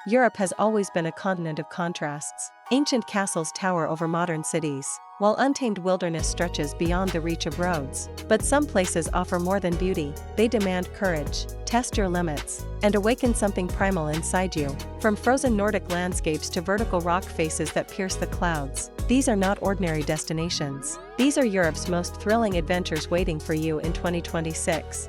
Europe has always been a continent of contrasts. Ancient castles tower over modern cities, while untamed wilderness stretches beyond the reach of roads. But some places offer more than beauty, they demand courage, test your limits, and awaken something primal inside you. From frozen Nordic landscapes to vertical rock faces that pierce the clouds, these are not ordinary destinations. These are Europe's most thrilling adventures waiting for you in 2026.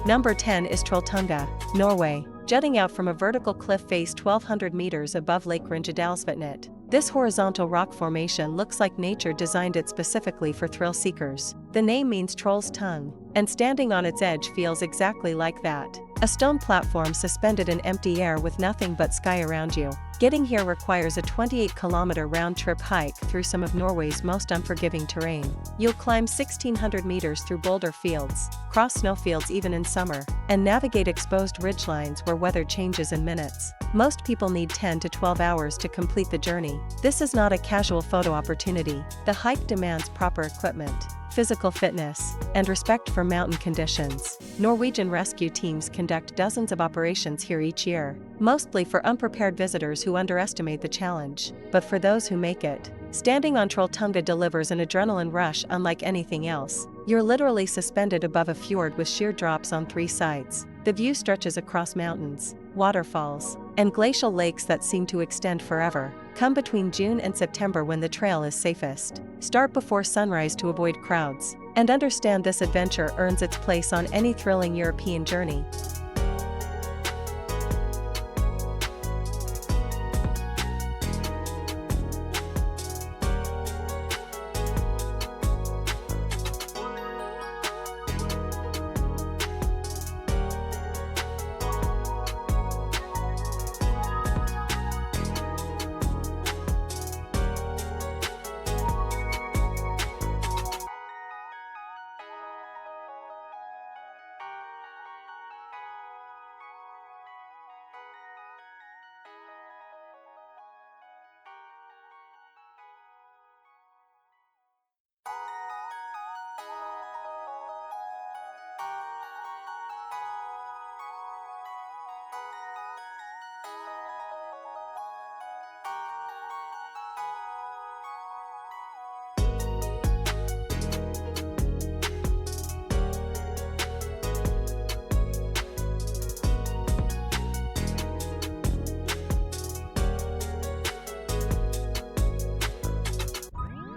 Number 10 is Trolltunga, Norway, jutting out from a vertical cliff face 1,200 meters above Lake Ringedalsvatnet. This horizontal rock formation looks like nature designed it specifically for thrill seekers. The name means troll's tongue, and standing on its edge feels exactly like that. A stone platform suspended in empty air with nothing but sky around you. Getting here requires a 28-kilometer round-trip hike through some of Norway's most unforgiving terrain. You'll climb 1,600 meters through boulder fields, cross snowfields even in summer, and navigate exposed ridgelines where weather changes in minutes. Most people need 10 to 12 hours to complete the journey. This is not a casual photo opportunity. The hike demands proper equipment, physical fitness, and respect for mountain conditions. Norwegian rescue teams conduct dozens of operations here each year, mostly for unprepared visitors who underestimate the challenge. But for those who make it, standing on Trolltunga delivers an adrenaline rush unlike anything else. You're literally suspended above a fjord with sheer drops on three sides. The view stretches across mountains, waterfalls, and glacial lakes that seem to extend forever. Come between June and September when the trail is safest. Start before sunrise to avoid crowds, and understand this adventure earns its place on any thrilling European journey.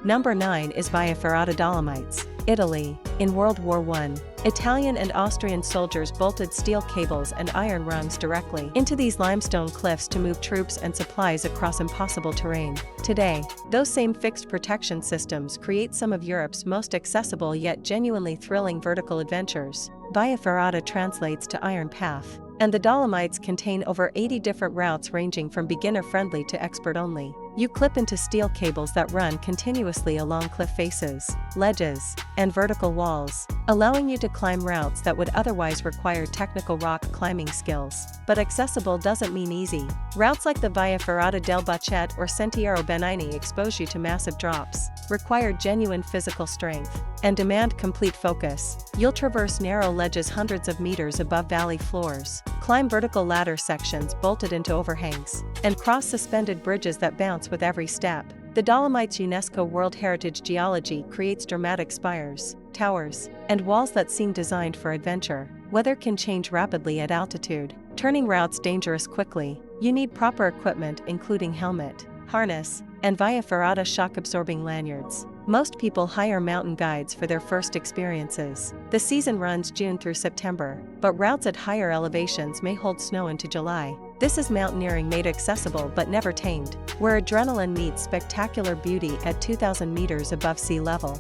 Number 9 is via Ferrata Dolomites, Italy. In World War I, Italian and Austrian soldiers bolted steel cables and iron rungs directly into these limestone cliffs to move troops and supplies across impossible terrain. Today, those same fixed protection systems create some of Europe's most accessible yet genuinely thrilling vertical adventures. Via Ferrata translates to Iron Path, and the Dolomites contain over 80 different routes ranging from beginner-friendly to expert-only. You clip into steel cables that run continuously along cliff faces, ledges, and vertical walls, allowing you to climb routes that would otherwise require technical rock climbing skills. But accessible doesn't mean easy. Routes like the Via Ferrata del Bachet or Sentiero Benigni expose you to massive drops, require genuine physical strength, and demand complete focus. You'll traverse narrow ledges hundreds of meters above valley floors, climb vertical ladder sections bolted into overhangs, and cross suspended bridges that bounce with every step. The Dolomites' UNESCO World Heritage geology creates dramatic spires, towers, and walls that seem designed for adventure. Weather can change rapidly at altitude, turning routes dangerous quickly. You need proper equipment including helmet, harness, and Via Ferrata shock-absorbing lanyards. Most people hire mountain guides for their first experiences. The season runs June through September, but routes at higher elevations may hold snow into July. This is mountaineering made accessible but never tamed, where adrenaline meets spectacular beauty at 2,000 meters above sea level.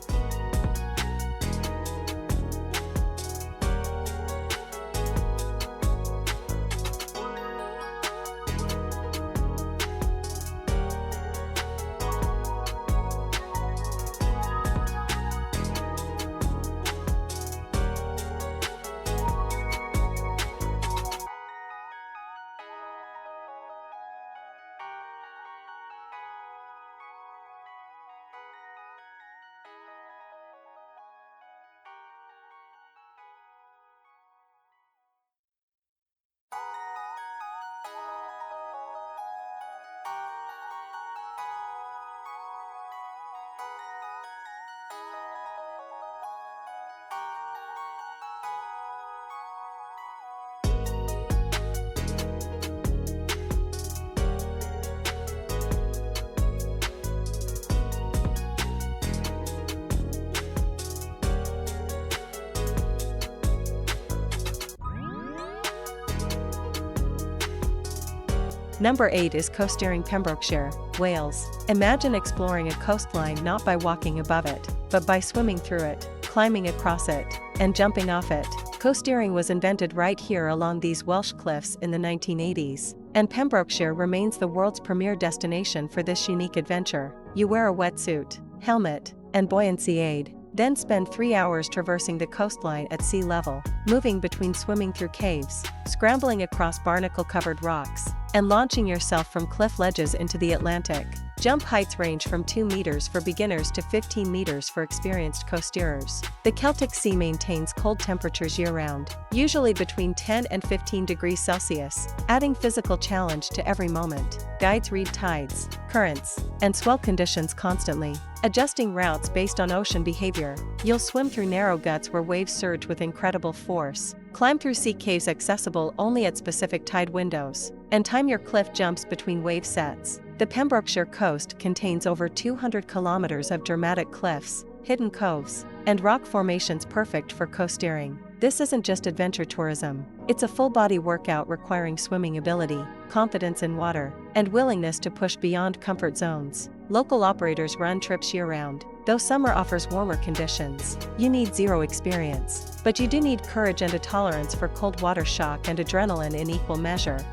Number 8 is Coasteering, Pembrokeshire, Wales. Imagine exploring a coastline not by walking above it, but by swimming through it, climbing across it, and jumping off it. Coasteering was invented right here along these Welsh cliffs in the 1980s, and Pembrokeshire remains the world's premier destination for this unique adventure. You wear a wetsuit, helmet, and buoyancy aid, then spend 3 hours traversing the coastline at sea level, moving between swimming through caves, scrambling across barnacle-covered rocks, and launching yourself from cliff ledges into the Atlantic. Jump heights range from 2 meters for beginners to 15 meters for experienced coasteerers. The Celtic Sea maintains cold temperatures year-round, usually between 10 and 15 degrees Celsius, adding physical challenge to every moment. Guides read tides, currents, and swell conditions constantly, adjusting routes based on ocean behavior. You'll swim through narrow guts where waves surge with incredible force, climb through sea caves accessible only at specific tide windows, and time your cliff jumps between wave sets. The Pembrokeshire coast contains over 200 kilometers of dramatic cliffs, hidden coves, and rock formations perfect for coasteering. This isn't just adventure tourism, it's a full-body workout requiring swimming ability, confidence in water, and willingness to push beyond comfort zones. Local operators run trips year-round, though summer offers warmer conditions. You need zero experience, but you do need courage and a tolerance for cold water shock and adrenaline in equal measure.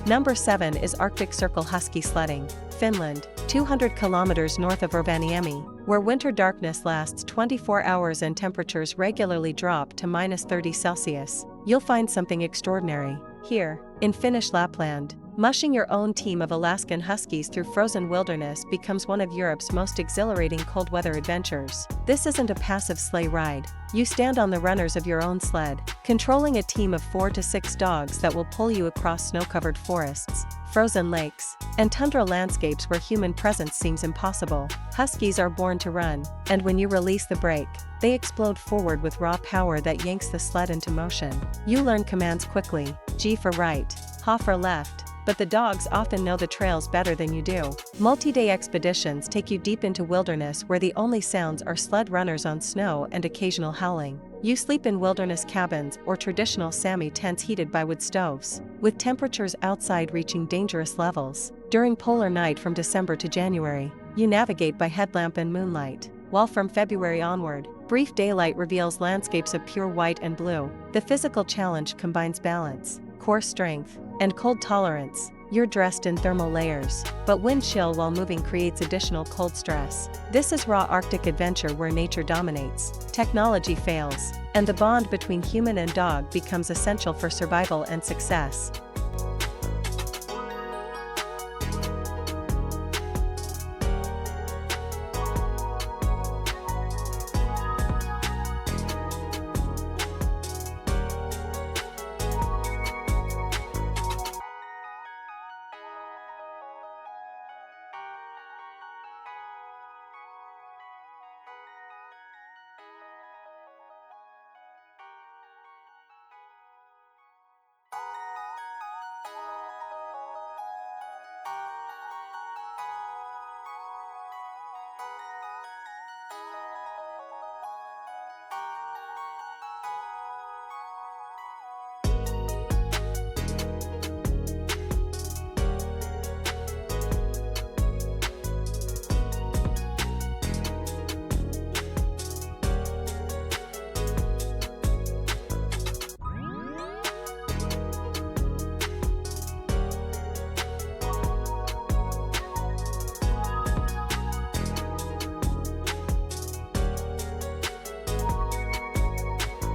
Number 7 is Arctic Circle Husky Sledding, Finland, 200 kilometers north of Rovaniemi, where winter darkness lasts 24 hours and temperatures regularly drop to -30 Celsius. You'll find something extraordinary. Here, in Finnish Lapland, mushing your own team of Alaskan Huskies through frozen wilderness becomes one of Europe's most exhilarating cold weather adventures. This isn't a passive sleigh ride. You stand on the runners of your own sled, controlling a team of 4 to 6 dogs that will pull you across snow-covered forests, frozen lakes, and tundra landscapes where human presence seems impossible. Huskies are born to run, and when you release the brake, they explode forward with raw power that yanks the sled into motion. You learn commands quickly: G for right, H for left, but the dogs often know the trails better than you do. Multi-day expeditions take you deep into wilderness where the only sounds are sled runners on snow and occasional howling. You sleep in wilderness cabins or traditional Sami tents heated by wood stoves, with temperatures outside reaching dangerous levels. During polar night from December to January, you navigate by headlamp and moonlight, while from February onward, brief daylight reveals landscapes of pure white and blue. The physical challenge combines balance, core strength, and cold tolerance. You're dressed in thermal layers, but wind chill while moving creates additional cold stress. This is raw Arctic adventure where nature dominates, technology fails, and the bond between human and dog becomes essential for survival and success.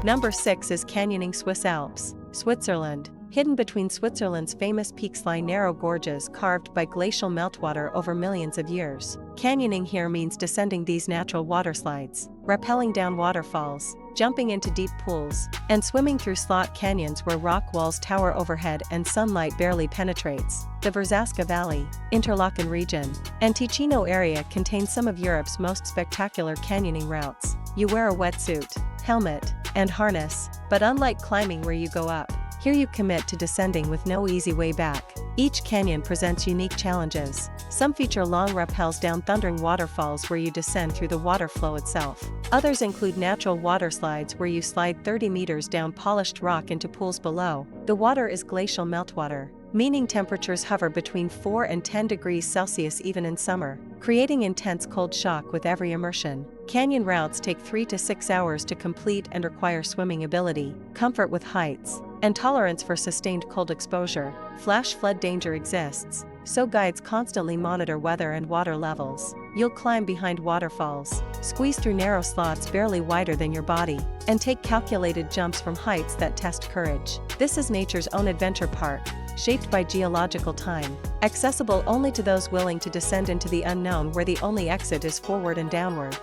Number 6 is canyoning Swiss Alps, Switzerland. Hidden between Switzerland's famous peaks lie narrow gorges carved by glacial meltwater over millions of years. Canyoning here means descending these natural waterslides, rappelling down waterfalls, jumping into deep pools, and swimming through slot canyons where rock walls tower overhead and sunlight barely penetrates. The Verzasca Valley, Interlaken region, and Ticino area contain some of Europe's most spectacular canyoning routes. You wear a wetsuit, helmet, and harness, but unlike climbing where you go up, here you commit to descending with no easy way back. Each canyon presents unique challenges. Some feature long rappels down thundering waterfalls where you descend through the water flow itself. Others include natural water slides where you slide 30 meters down polished rock into pools below. The water is glacial meltwater, meaning temperatures hover between 4 and 10 degrees Celsius even in summer, creating intense cold shock with every immersion. Canyon routes take 3 to 6 hours to complete and require swimming ability, comfort with heights, and tolerance for sustained cold exposure. Flash flood danger exists, so guides constantly monitor weather and water levels. You'll climb behind waterfalls, squeeze through narrow slots barely wider than your body, and take calculated jumps from heights that test courage. This is nature's own adventure park, shaped by geological time, accessible only to those willing to descend into the unknown where the only exit is forward and downward.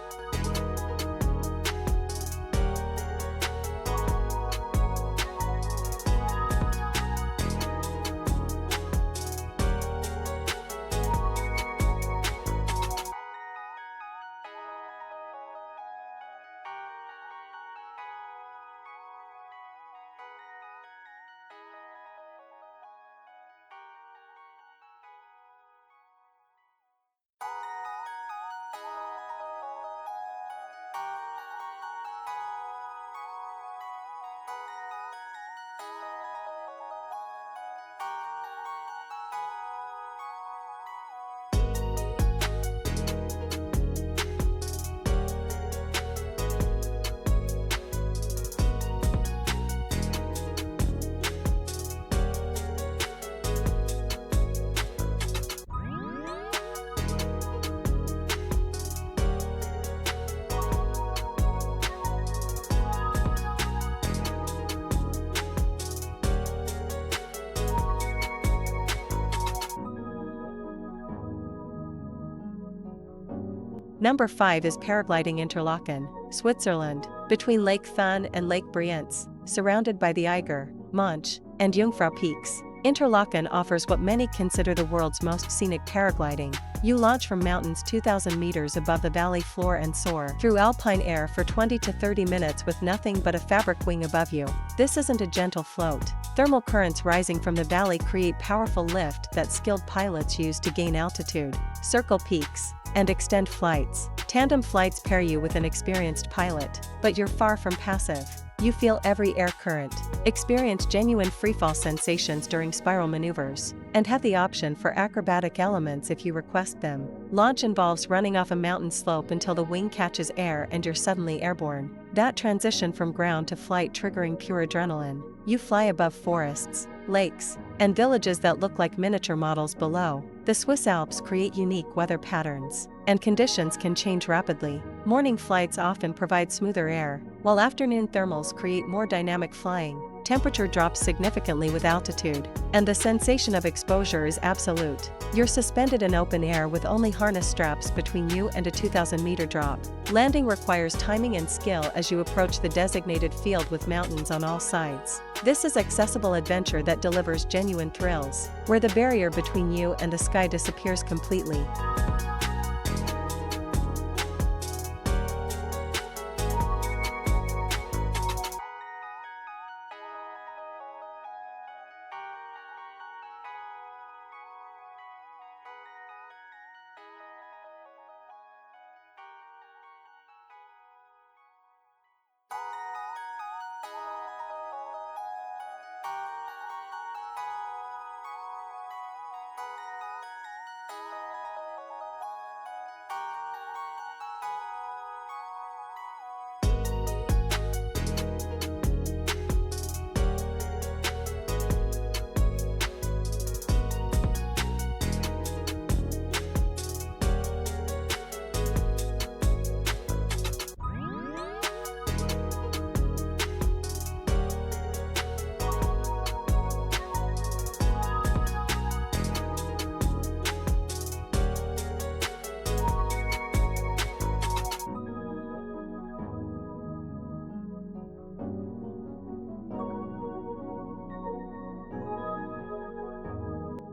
Number 5 is paragliding Interlaken, Switzerland, between Lake Thun and Lake Brienz, surrounded by the Eiger, Monch, and Jungfrau peaks. Interlaken offers what many consider the world's most scenic paragliding. You launch from mountains 2,000 meters above the valley floor and soar through alpine air for 20 to 30 minutes with nothing but a fabric wing above you. This isn't a gentle float. Thermal currents rising from the valley create powerful lift that skilled pilots use to gain altitude, circle peaks, and extend flights. Tandem flights pair you with an experienced pilot, but you're far from passive. You feel every air current, experience genuine freefall sensations during spiral maneuvers, and have the option for acrobatic elements if you request them. Launch involves running off a mountain slope until the wing catches air and you're suddenly airborne. That transition from ground to flight triggering pure adrenaline. You fly above forests, lakes, and villages that look like miniature models below. The Swiss Alps create unique weather patterns, and conditions can change rapidly. Morning flights often provide smoother air, while afternoon thermals create more dynamic flying. Temperature drops significantly with altitude, and the sensation of exposure is absolute. You're suspended in open air with only harness straps between you and a 2,000-meter drop. Landing requires timing and skill as you approach the designated field with mountains on all sides. This is accessible adventure that delivers genuine thrills, where the barrier between you and the sky disappears completely.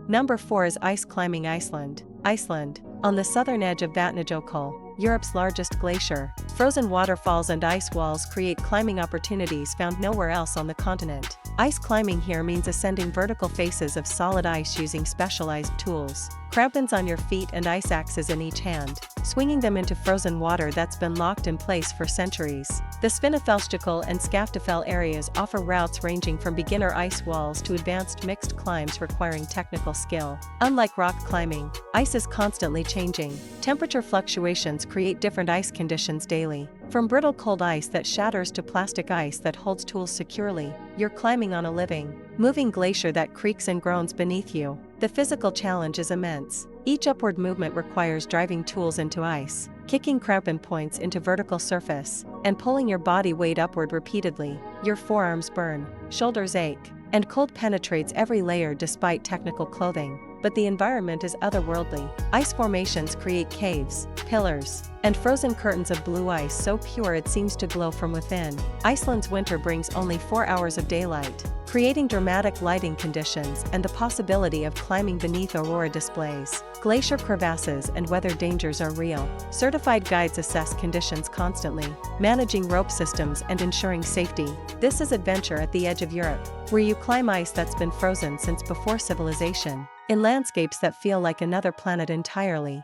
Number 4 is Ice Climbing Iceland. Iceland, on the southern edge of Vatnajökull, Europe's largest glacier, frozen waterfalls and ice walls create climbing opportunities found nowhere else on the continent. Ice climbing here means ascending vertical faces of solid ice using specialized tools, crampons on your feet and ice axes in each hand, swinging them into frozen water that's been locked in place for centuries. The Svinafellsjökull and Skaftafell areas offer routes ranging from beginner ice walls to advanced mixed climbs requiring technical skill. Unlike rock climbing, ice is constantly changing. Temperature fluctuations create different ice conditions daily. From brittle cold ice that shatters to plastic ice that holds tools securely, you're climbing on a living, moving glacier that creaks and groans beneath you. The physical challenge is immense. Each upward movement requires driving tools into ice, kicking crampon points into vertical surface, and pulling your body weight upward repeatedly. Your forearms burn, shoulders ache, and cold penetrates every layer despite technical clothing. But the environment is otherworldly. Ice formations create caves, pillars, and frozen curtains of blue ice so pure it seems to glow from within. Iceland's winter brings only 4 hours of daylight, creating dramatic lighting conditions and the possibility of climbing beneath aurora displays. Glacier crevasses and weather dangers are real. Certified guides assess conditions constantly, managing rope systems and ensuring safety. This is adventure at the edge of Europe, where you climb ice that's been frozen since before civilization, in landscapes that feel like another planet entirely.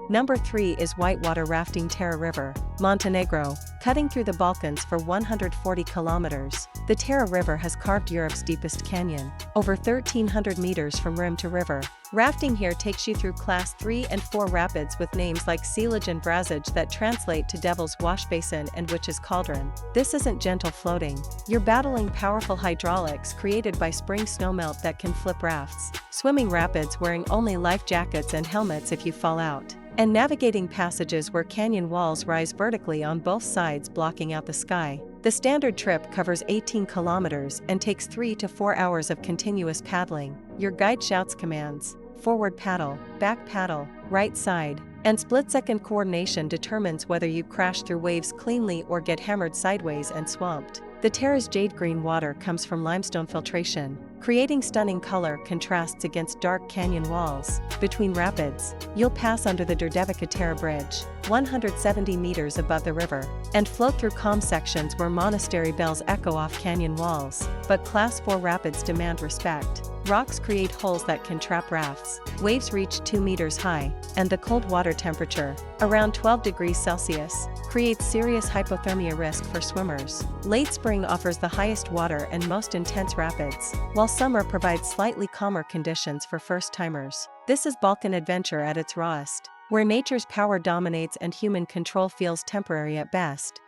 Number 3 is Whitewater Rafting Tara River, Montenegro. Cutting through the Balkans for 140 kilometers, the Tara River has carved Europe's deepest canyon, over 1,300 meters from rim to river. Rafting here takes you through Class 3 and 4 rapids with names like Sledding and Verzasca that translate to Devil's Wash Basin and Witch's Cauldron. This isn't gentle floating. You're battling powerful hydraulics created by spring snowmelt that can flip rafts, swimming rapids wearing only life jackets and helmets if you fall out, and navigating passages where canyon walls rise vertically on both sides blocking out the sky. The standard trip covers 18 kilometers and takes 3 to 4 hours of continuous paddling. Your guide shouts commands: forward paddle, back paddle, right side, and split-second coordination determines whether you crash through waves cleanly or get hammered sideways and swamped. The Tara's jade green water comes from limestone filtration, creating stunning color contrasts against dark canyon walls. Between rapids, you'll pass under the Derdevica Tara Bridge, 170 meters above the river, and float through calm sections where monastery bells echo off canyon walls. But Class 4 rapids demand respect. Rocks create holes that can trap rafts, waves reach 2 meters high, and the cold water temperature, around 12 degrees Celsius, creates serious hypothermia risk for swimmers. Late spring offers the highest water and most intense rapids, while summer provides slightly calmer conditions for first-timers. This is Balkan adventure at its rawest, where nature's power dominates and human control feels temporary at best.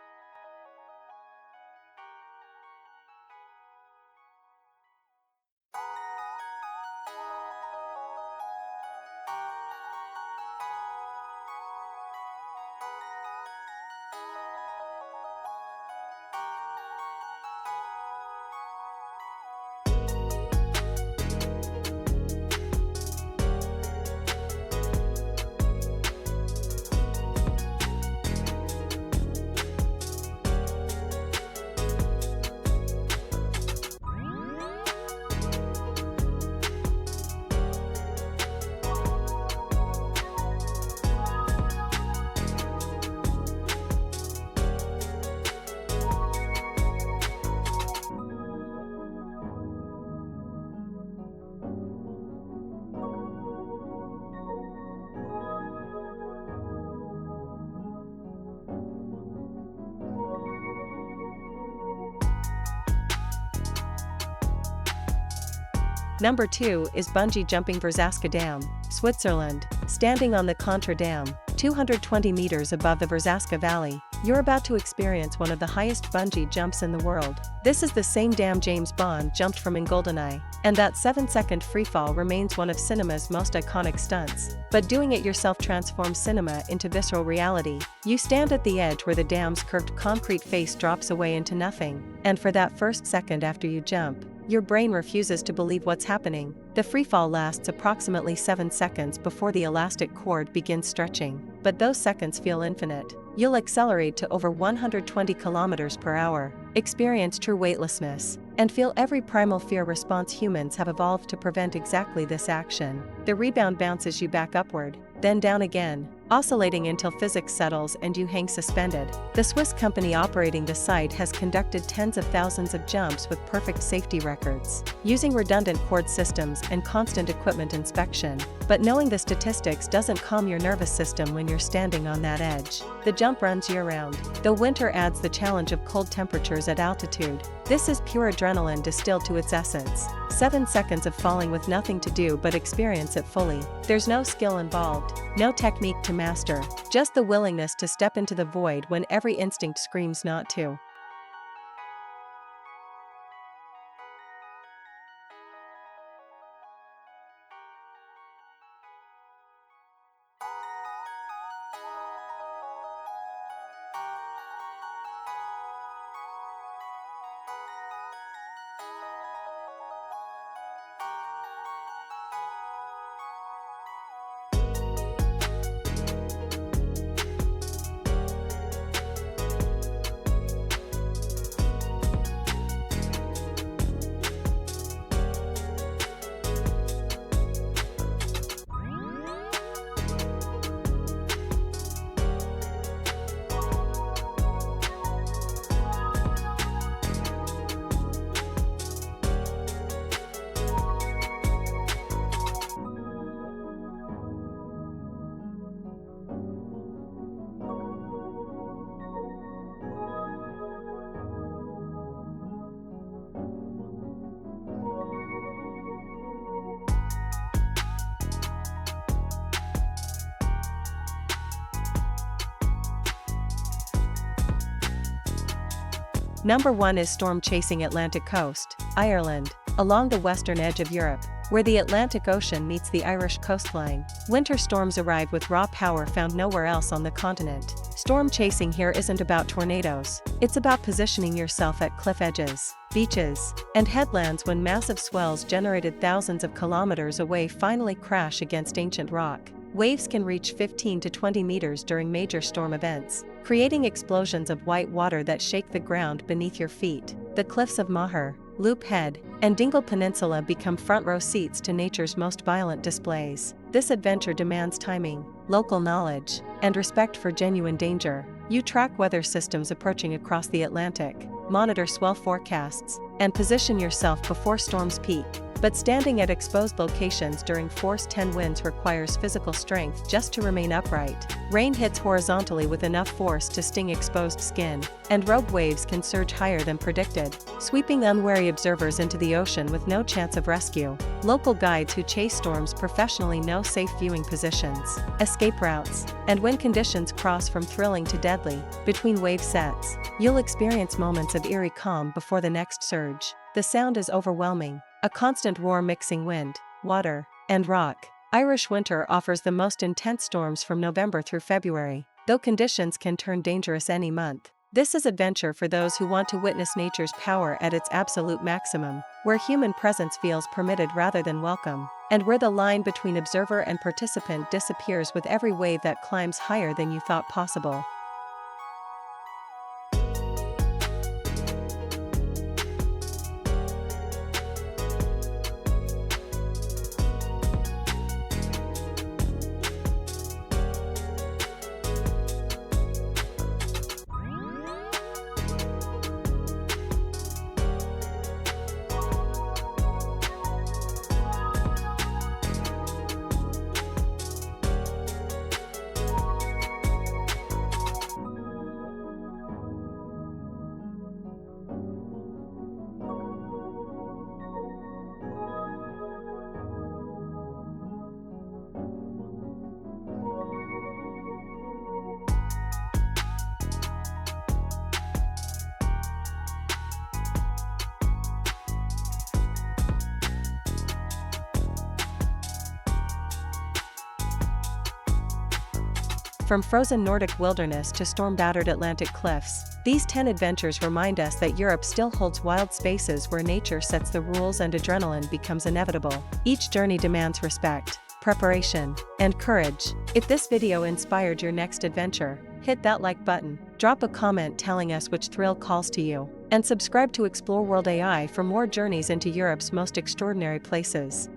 Number 2 is bungee jumping Verzasca Dam, Switzerland. Standing on the Contra Dam, 220 meters above the Verzasca Valley, you're about to experience one of the highest bungee jumps in the world. This is the same dam James Bond jumped from in GoldenEye, and that 7-second freefall remains one of cinema's most iconic stunts. But doing it yourself transforms cinema into visceral reality. You stand at the edge where the dam's curved concrete face drops away into nothing, and for that first second after you jump, your brain refuses to believe what's happening. The freefall lasts approximately 7 seconds before the elastic cord begins stretching, but those seconds feel infinite. You'll accelerate to over 120 kilometers per hour, experience true weightlessness, and feel every primal fear response humans have evolved to prevent exactly this action. The rebound bounces you back upward, then down again, oscillating until physics settles and you hang suspended. The Swiss company operating the site has conducted tens of thousands of jumps with perfect safety records, using redundant cord systems and constant equipment inspection. But knowing the statistics doesn't calm your nervous system when you're standing on that edge. The jump runs year-round, though winter adds the challenge of cold temperatures at altitude. This is pure adrenaline distilled to its essence. 7 seconds of falling with nothing to do but experience it fully. There's no skill involved, no technique to master, just the willingness to step into the void when every instinct screams not to. Number 1 is storm chasing Atlantic coast, Ireland. Along the western edge of Europe, where the Atlantic Ocean meets the Irish coastline, winter storms arrive with raw power found nowhere else on the continent. Storm chasing here isn't about tornadoes, it's about positioning yourself at cliff edges, beaches, and headlands when massive swells generated thousands of kilometers away finally crash against ancient rock. Waves can reach 15 to 20 meters during major storm events, creating explosions of white water that shake the ground beneath your feet. The cliffs of Moher, Loop Head, and Dingle Peninsula become front-row seats to nature's most violent displays. This adventure demands timing, local knowledge, and respect for genuine danger. You track weather systems approaching across the Atlantic, monitor swell forecasts, and position yourself before storms peak. But standing at exposed locations during force 10 winds requires physical strength just to remain upright. Rain hits horizontally with enough force to sting exposed skin, and rogue waves can surge higher than predicted, sweeping unwary observers into the ocean with no chance of rescue. Local guides who chase storms professionally know safe viewing positions, escape routes, and when conditions cross from thrilling to deadly, between wave sets, you'll experience moments of eerie calm before the next surge. The sound is overwhelming, a constant roar mixing wind, water, and rock. Irish winter offers the most intense storms from November through February, though conditions can turn dangerous any month. This is adventure for those who want to witness nature's power at its absolute maximum, where human presence feels permitted rather than welcome, and where the line between observer and participant disappears with every wave that climbs higher than you thought possible. From frozen Nordic wilderness to storm-battered Atlantic cliffs, these 10 adventures remind us that Europe still holds wild spaces where nature sets the rules and adrenaline becomes inevitable. Each journey demands respect, preparation, and courage. If this video inspired your next adventure, hit that like button, drop a comment telling us which thrill calls to you, and subscribe to ExploreWorld AI for more journeys into Europe's most extraordinary places.